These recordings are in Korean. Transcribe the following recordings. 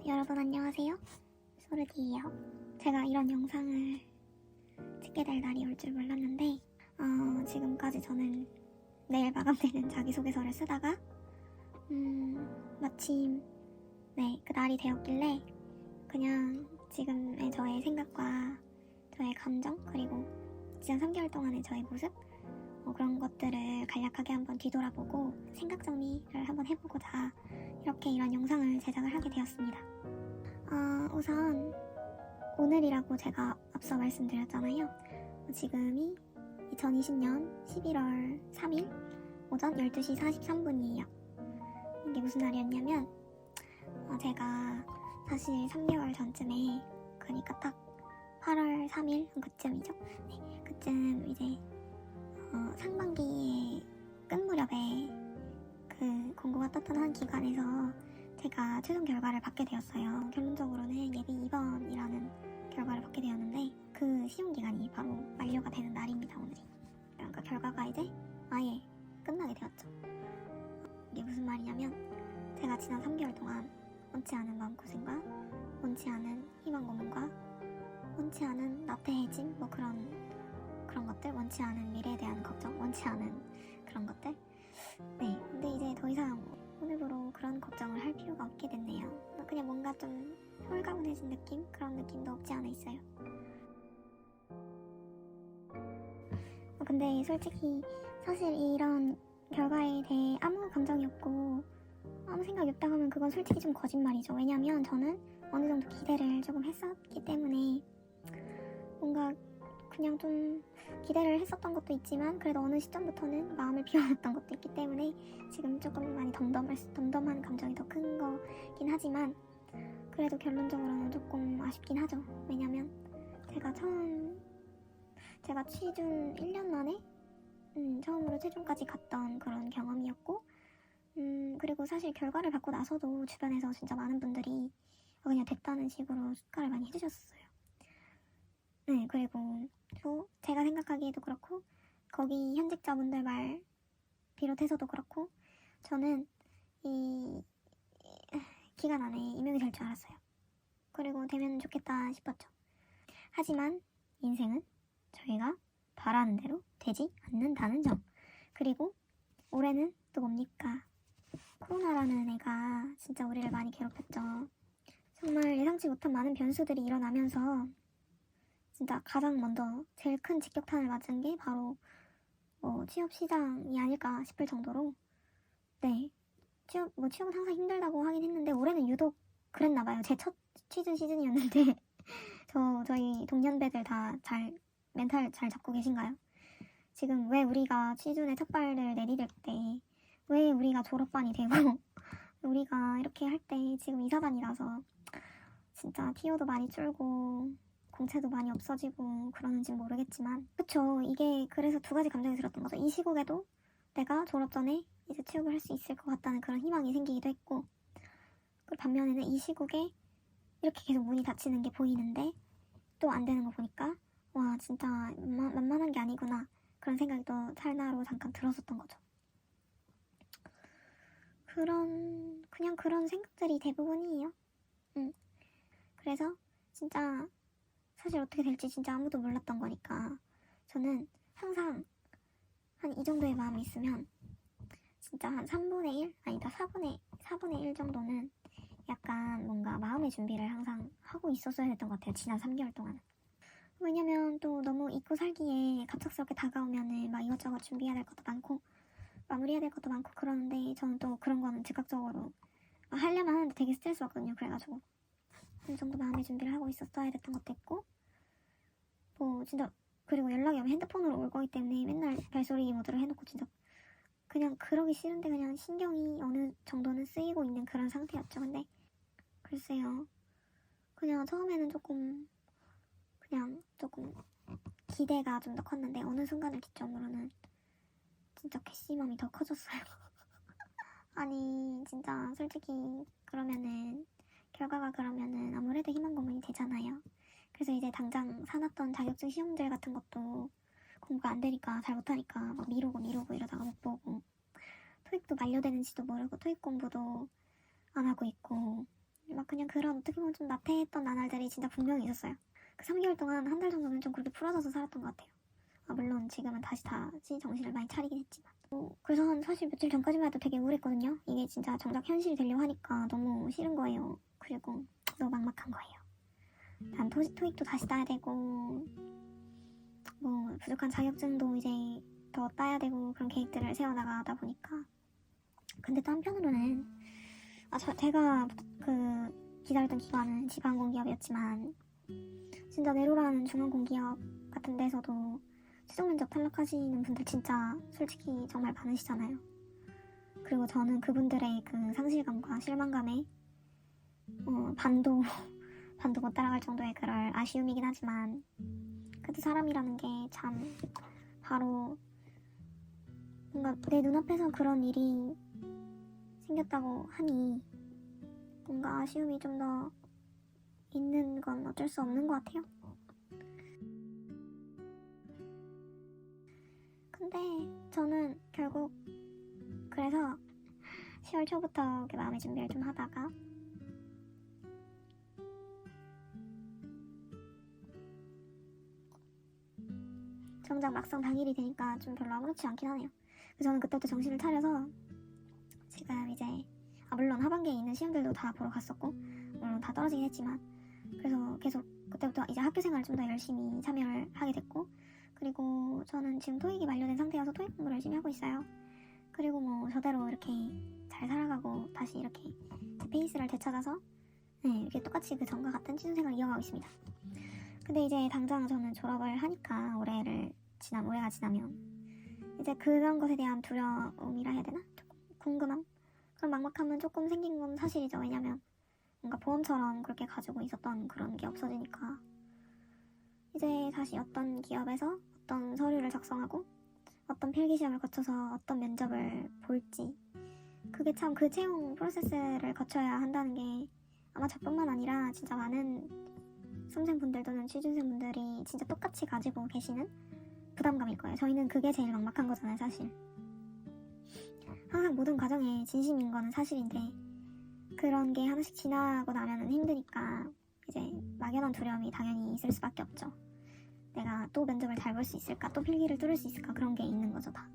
여러분 안녕하세요. 소르디예요. 제가 이런 영상을 찍게 될 날이 올 줄 몰랐는데 지금까지 저는 내일 마감되는 자기소개서를 쓰다가 마침 그 날이 되었길래 그냥 지금의 저의 생각과 저의 감정 그리고 지난 3개월 동안의 저의 모습 그런 것들을 간략하게 한번 뒤돌아보고 생각 정리를 한번 해보고자 이렇게 이런 영상을 제작을 하게 되었습니다. 우선 오늘이라고 제가 앞서 말씀드렸잖아요. 지금이 2020년 11월 3일 오전 12시 43분이에요. 이게 무슨 날이었냐면 제가 사실 3개월 전쯤에 그러니까 딱 8월 3일 그쯤이죠. 그쯤 이제 상반기의 끝무렵에 그 공고가 떴던 한 기관에서 제가 최종 결과를 받게 되었어요. 결론적으로는 예비 2번이라는 결과를 받게 되었는데 그 시험 기간이 바로 만료가 되는 날입니다. 오늘이. 그러니까 결과가 이제 아예 끝나게 되었죠. 이게 무슨 말이냐면 제가 지난 3개월 동안 원치 않은 마음고생과 원치 않은 희망 고문과 원치 않은 나태해짐 그런 것들, 원치 않은 미래에 대한 걱정, 원치 않은 그런 것들. 근데 이제 더 이상 오늘부로 그런 걱정을 할 필요가 없게 됐네요. 그냥 뭔가 좀 홀가분해진 느낌? 그런 느낌도 없지 않아 있어요. 근데 솔직히 사실 이런 결과에 대해 아무 감정이 없고 아무 생각이 없다고 하면 그건 솔직히 좀 거짓말이죠. 왜냐면 저는 어느 정도 기대를 조금 했었기 때문에 뭔가 그냥 좀 기대를 했었던 것도 있지만 그래도 어느 시점부터는 마음을 비워놨던 것도 있기 때문에 지금 조금 많이 덤덤한 감정이 더 큰 거긴 하지만 그래도 결론적으로는 조금 아쉽긴 하죠. 왜냐면 제가 취준 1년 만에 처음으로 최종까지 갔던 그런 경험이었고 그리고 사실 결과를 받고 나서도 주변에서 진짜 많은 분들이 그냥 됐다는 식으로 축하를 많이 해주셨어요. 그리고 또 제가 생각하기에도 그렇고 거기 현직자분들 말 비롯해서도 그렇고 저는 이 기간 안에 임용이 될 줄 알았어요. 그리고 되면 좋겠다 싶었죠. 하지만 인생은 저희가 바라는 대로 되지 않는다는 점. 그리고 올해는 또 뭡니까? 코로나라는 애가 진짜 우리를 많이 괴롭혔죠. 정말 예상치 못한 많은 변수들이 일어나면서 진짜 가장 먼저 제일 큰 직격탄을 맞은 게 바로 취업 시장이 아닐까 싶을 정도로 취업은 항상 힘들다고 하긴 했는데 올해는 유독 그랬나봐요. 제 첫 취준 시즌이었는데 저희 동년배들 다 멘탈 잘 잡고 계신가요? 지금 왜 우리가 취준의 첫 발을 내디딜 때 왜 우리가 졸업반이 되고 우리가 이렇게 할 때 지금 이사반이라서 진짜 티오도 많이 줄고 공채도 많이 없어지고 그러는지 모르겠지만 그쵸. 이게 그래서 두 가지 감정이 들었던 거죠. 이 시국에도 내가 졸업 전에 이제 취업을 할 수 있을 것 같다는 그런 희망이 생기기도 했고 반면에는 이 시국에 이렇게 계속 문이 닫히는 게 보이는데 또 안 되는 거 보니까 와 진짜 만만한 게 아니구나 그런 생각이 또 찰나로 잠깐 들었었던 거죠. 그냥 그런 생각들이 대부분이에요. 그래서 진짜 사실 어떻게 될지 진짜 아무도 몰랐던 거니까 저는 항상 한 이 정도의 마음이 있으면 진짜 한 3분의 1? 아니다 4분의 1 정도는 약간 뭔가 마음의 준비를 항상 하고 있었어야 했던 것 같아요. 지난 3개월 동안은. 왜냐면 또 너무 잊고 살기에 갑작스럽게 다가오면은 막 이것저것 준비해야 될 것도 많고 마무리해야 될 것도 많고 그러는데 저는 또 그런 거는 즉각적으로 하려면 하는데 되게 스트레스 받거든요. 그래가지고 어느 정도 마음의 준비를 하고 있었어야 됐던 것도 있고 진짜 그리고 연락이 오면 핸드폰으로 올 거기 때문에 맨날 발소리 모드로 해놓고 진짜 그냥 그러기 싫은데 그냥 신경이 어느 정도는 쓰이고 있는 그런 상태였죠. 근데 글쎄요. 그냥 처음에는 조금 기대가 좀 더 컸는데 어느 순간을 기점으로는 진짜 괘씸함이 더 커졌어요. 아니 진짜 솔직히 그러면은 결과가 그러면은 아무래도 희망 고문이 되잖아요. 그래서 이제 당장 사놨던 자격증 시험들 같은 것도 공부가 안 되니까 잘 못하니까 막 미루고 이러다가 못 보고 토익도 만료되는지도 모르고 토익 공부도 안 하고 있고 막 그냥 그런 어떻게 보면 좀 나태했던 나날들이 진짜 분명히 있었어요. 그 3개월 동안 한 달 정도는 좀 그렇게 풀어져서 살았던 것 같아요. 물론 지금은 다시 정신을 많이 차리긴 했지만. 그래서 사실 며칠 전까지만 해도 되게 우울했거든요. 이게 진짜 정작 현실이 되려고 하니까 너무 싫은 거예요. 그리고 너무 막막한 거예요. 난 토익도 다시 따야 되고 뭐 부족한 자격증도 이제 더 따야 되고 그런 계획들을 세워나가다 보니까. 근데 또 한편으로는 제가 그 기다렸던 기관은 지방공기업이었지만 진짜 내로라는 중앙공기업 같은 데서도 최종 면접 탈락하시는 분들 진짜 솔직히 정말 많으시잖아요. 그리고 저는 그분들의 그 상실감과 실망감에 반도 못 따라갈 정도의 그럴 아쉬움이긴 하지만, 그래도 사람이라는 게 참 바로 뭔가 내 눈앞에서 그런 일이 생겼다고 하니 뭔가 아쉬움이 좀 더 있는 건 어쩔 수 없는 것 같아요. 근데 저는 결국 그래서 10월 초부터 마음의 준비를 좀 하다가 정작 막상 당일이 되니까 좀 별로 아무렇지 않긴 하네요. 그래서 저는 그때부터 정신을 차려서 지금 이제 물론 하반기에 있는 시험들도 다 보러 갔었고 물론 다 떨어지긴 했지만, 그래서 계속 그때부터 이제 학교 생활을 좀 더 열심히 참여를 하게 됐고, 그리고 저는 지금 토익이 만료된 상태여서 토익 공부를 열심히 하고 있어요. 그리고 뭐 저대로 이렇게 잘 살아가고 다시 이렇게 제 페이스를 되찾아서 이렇게 똑같이 그 전과 같은 취준생활을 이어가고 있습니다. 근데 이제 당장 저는 졸업을 하니까 올해가 지나면 이제 그런 것에 대한 두려움이라 해야 되나? 조금 궁금함? 그런 막막함은 조금 생긴 건 사실이죠. 왜냐면 뭔가 보험처럼 그렇게 가지고 있었던 그런 게 없어지니까 이제 다시 어떤 기업에서 어떤 서류를 작성하고 어떤 필기시험을 거쳐서 어떤 면접을 볼지, 그게 참 그 채용 프로세스를 거쳐야 한다는 게 아마 저뿐만 아니라 진짜 많은 수험생분들 또는 취준생분들이 진짜 똑같이 가지고 계시는 부담감일 거예요. 저희는 그게 제일 막막한 거잖아요, 사실. 항상 모든 과정에 진심인 거는 사실인데 그런 게 하나씩 지나고 나면은 힘드니까 이제 막연한 두려움이 당연히 있을 수밖에 없죠. 내가 또 면접을 잘 볼 수 있을까? 또 필기를 뚫을 수 있을까? 그런 게 있는 거죠, 다.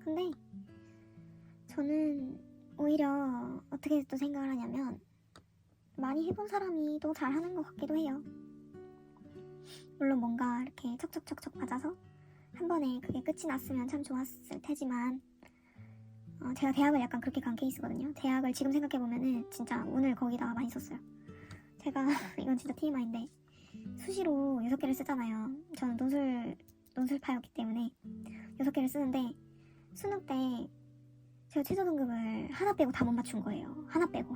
근데 저는 오히려 어떻게 또 생각을 하냐면 많이 해본 사람이 또 잘하는 것 같기도 해요. 물론 뭔가 이렇게 척척척척 맞아서 한 번에 그게 끝이 났으면 참 좋았을 테지만 제가 대학을 약간 그렇게 간 케이스거든요. 대학을 지금 생각해보면은 진짜 운을 거기다가 많이 썼어요. 제가 이건 진짜 TMI인데 수시로 6개를 쓰잖아요. 저는 논술파였기 때문에 6개를 쓰는데 수능 때 제가 최저 등급을 하나 빼고 다 못 맞춘 거예요. 하나 빼고.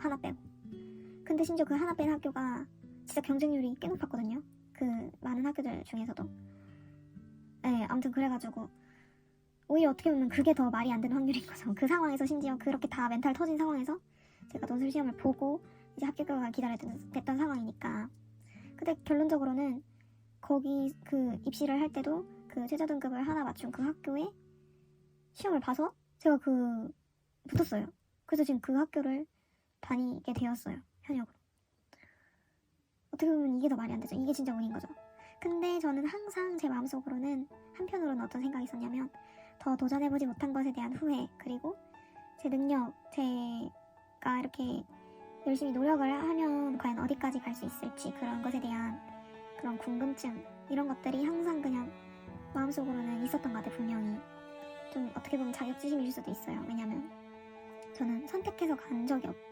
근데 심지어 그 하나 뺀 학교가 진짜 경쟁률이 꽤 높았거든요. 그 많은 학교들 중에서도. 아무튼 그래가지고 오히려 어떻게 보면 그게 더 말이 안 되는 확률인 거죠. 그 상황에서 심지어 그렇게 다 멘탈 터진 상황에서 제가 논술 시험을 보고 이제 합격 결과가 기다렸던 상황이니까. 근데 결론적으로는 거기 그 입시를 할 때도 그 최저 등급을 하나 맞춘 그 학교에 시험을 봐서 제가 붙었어요. 그래서 지금 그 학교를 다니게 되었어요, 현역으로. 어떻게 보면 이게 더 말이 안 되죠. 이게 진짜 운인 거죠. 근데 저는 항상 제 마음속으로는 한편으로는 어떤 생각이 있었냐면 더 도전해보지 못한 것에 대한 후회, 그리고 제 능력, 제가 이렇게 열심히 노력을 하면 과연 어디까지 갈 수 있을지, 그런 것에 대한 그런 궁금증, 이런 것들이 항상 그냥 마음속으로는 있었던 것 같아요. 분명히 좀 어떻게 보면 자격지심일 수도 있어요. 왜냐면 저는 선택해서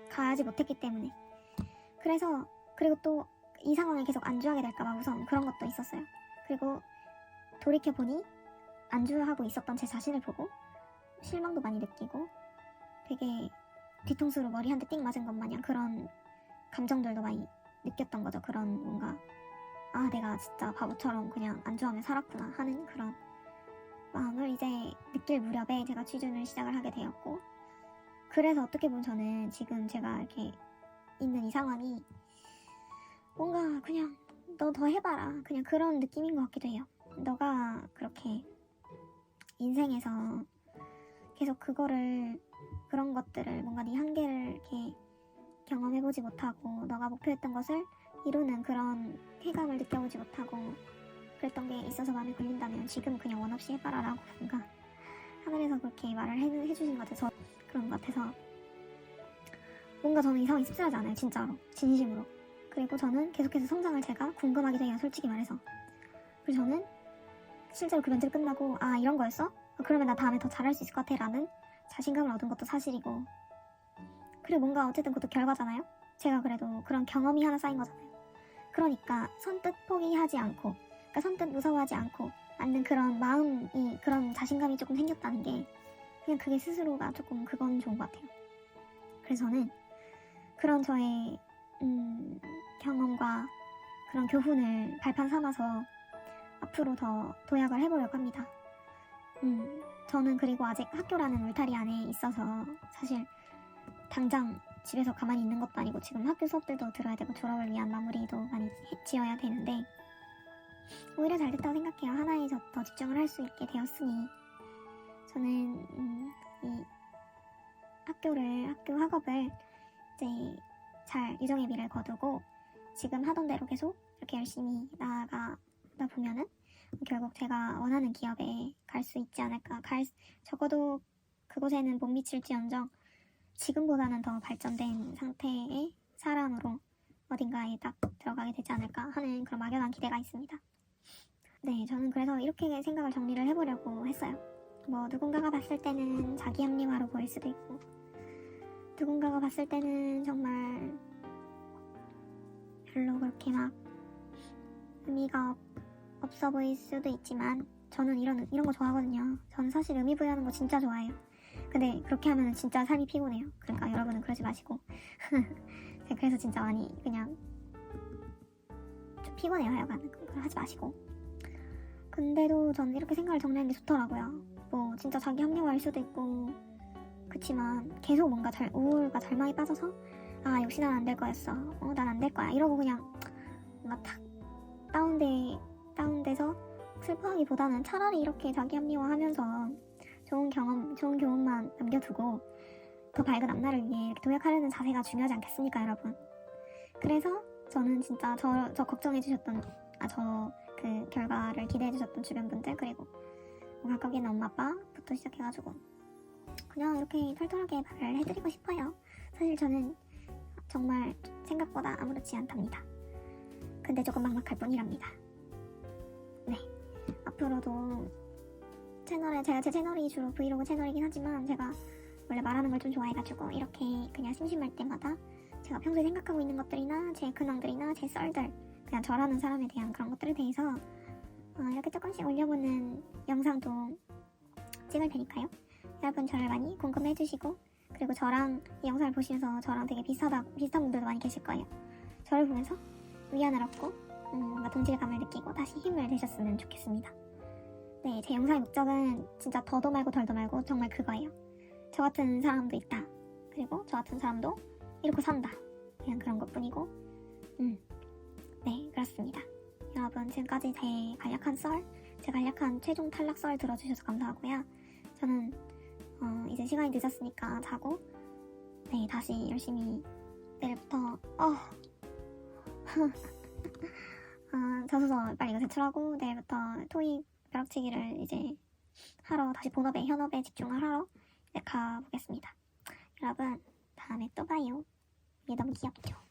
가지 못했기 때문에. 그리고 또 이 상황에 계속 안주하게 될까봐 우선 그런 것도 있었어요. 그리고 돌이켜보니 안주하고 있었던 제 자신을 보고 실망도 많이 느끼고 되게 뒤통수로 머리 한 대 띵 맞은 것 마냥 그런 감정들도 많이 느꼈던 거죠. 그런 뭔가 내가 진짜 바보처럼 그냥 안주하며 살았구나 하는 그런 마음을 이제 느낄 무렵에 제가 취준을 시작을 하게 되었고, 그래서 어떻게 보면 저는 지금 제가 이렇게 있는 이 상황이 뭔가 그냥 너 더 해봐라, 그냥 그런 느낌인 것 같기도 해요. 너가 그렇게 인생에서 계속 그런 것들을 뭔가 네 한계를 이렇게 경험해보지 못하고 너가 목표했던 것을 이루는 그런 쾌감을 느껴보지 못하고 그랬던 게 있어서 마음에 걸린다면 지금 그냥 원 없이 해봐라 라고 뭔가 하늘에서 그렇게 말을 해주신 것 같아서 그런 것 같아서 뭔가 저는 이 상황이 씁쓸하지 않아요. 진짜로 진심으로. 그리고 저는 계속해서 성장을 제가 궁금하게 돼요. 솔직히 말해서. 그리고 저는 실제로 그 면접 끝나고 아 이런 거였어? 그러면 나 다음에 더 잘할 수 있을 것 같아 라는 자신감을 얻은 것도 사실이고 그리고 뭔가 어쨌든 그것도 결과잖아요. 제가 그래도 그런 경험이 하나 쌓인 거잖아요. 그러니까 선뜻 포기하지 않고 그러니까 선뜻 무서워하지 않고 않는 그런 마음이 그런 자신감이 조금 생겼다는 게 그냥 그게 스스로가 조금 그건 좋은 것 같아요. 그래서 저는 그런 저의 경험과 그런 교훈을 발판 삼아서 앞으로 더 도약을 해보려고 합니다. 저는 그리고 아직 학교라는 울타리 안에 있어서 사실 당장 집에서 가만히 있는 것도 아니고 지금 학교 수업들도 들어야 되고 졸업을 위한 마무리도 많이 지어야 되는데 오히려 잘 됐다고 생각해요. 하나에 더 집중을 할 수 있게 되었으니 저는 이 학교 학업을 이제 잘 유정의 미를 거두고 지금 하던 대로 계속 이렇게 열심히 나아가다 보면은 결국 제가 원하는 기업에 갈 수 있지 않을까. 적어도 그곳에는 못 미칠지언정 지금보다는 더 발전된 상태의 사람으로 어딘가에 딱 들어가게 되지 않을까 하는 그런 막연한 기대가 있습니다. 네, 저는 그래서 이렇게 생각을 정리를 해보려고 했어요. 뭐 누군가가 봤을 때는 자기 합리화로 보일 수도 있고 누군가가 봤을 때는 정말 별로 그렇게 막 의미가 없어 보일 수도 있지만 저는 이런 거 좋아하거든요. 저는 사실 의미 부여하는 거 진짜 좋아해요. 근데 그렇게 하면 진짜 삶이 피곤해요. 그러니까 여러분은 그러지 마시고 그래서 진짜 많이 그냥 좀 피곤해요. 하여간 그거 하지 마시고 근데도 저는 이렇게 생각을 정리하는 게 좋더라고요. 뭐 진짜 자기 합리화할 수도 있고 그치만 계속 뭔가 우울과 절망에 빠져서 아 역시 난 안 될 거였어. 난 안 될 거야. 이러고 그냥 뭔가 탁 다운돼서 슬퍼하기보다는 차라리 이렇게 자기 합리화하면서 좋은 교훈만 남겨두고 더 밝은 앞날을 위해 이렇게 도약하려는 자세가 중요하지 않겠습니까, 여러분? 그래서 저는 진짜 저 걱정해주셨던 저 그 결과를 기대해주셨던 주변 분들 그리고 가까이 있는 엄마 아빠부터 시작해가지고 그냥 이렇게 털털하게 말을 해드리고 싶어요. 사실 저는 정말 생각보다 아무렇지 않답니다. 근데 조금 막막할 뿐이랍니다. 네, 앞으로도 제 채널이 주로 브이로그 채널이긴 하지만 제가 원래 말하는 걸 좀 좋아해가지고 이렇게 그냥 심심할 때마다 제가 평소에 생각하고 있는 것들이나 제 근황들이나 제 썰들 그냥 저라는 사람에 대한 그런 것들에 대해서 이렇게 조금씩 올려보는 영상도 찍을 테니까요. 여러분 저를 많이 궁금해해주시고 그리고 저랑 이 영상을 보시면서 저랑 되게 비슷한 분들도 많이 계실 거예요. 저를 보면서 위안을 얻고 뭔가 동질감을 느끼고 다시 힘을 내셨으면 좋겠습니다. 네, 제 영상의 목적은 진짜 더도 말고 덜도 말고 정말 그거예요. 저 같은 사람도 있다. 그리고 저 같은 사람도 이렇게 산다. 그냥 그런 것뿐이고 네, 그렇습니다. 여러분 지금까지 제 간략한 최종 탈락 썰 들어주셔서 감사하고요. 저는 이제 시간이 늦었으니까 자고 네, 다시 열심히 내일부터 저소설 빨리 이거 제출하고 내일부터 토익 벼락치기를 이제 하러 다시 현업에 집중을 하러 이제 가보겠습니다. 여러분 다음에 또 봐요. 이게 너무 귀엽죠?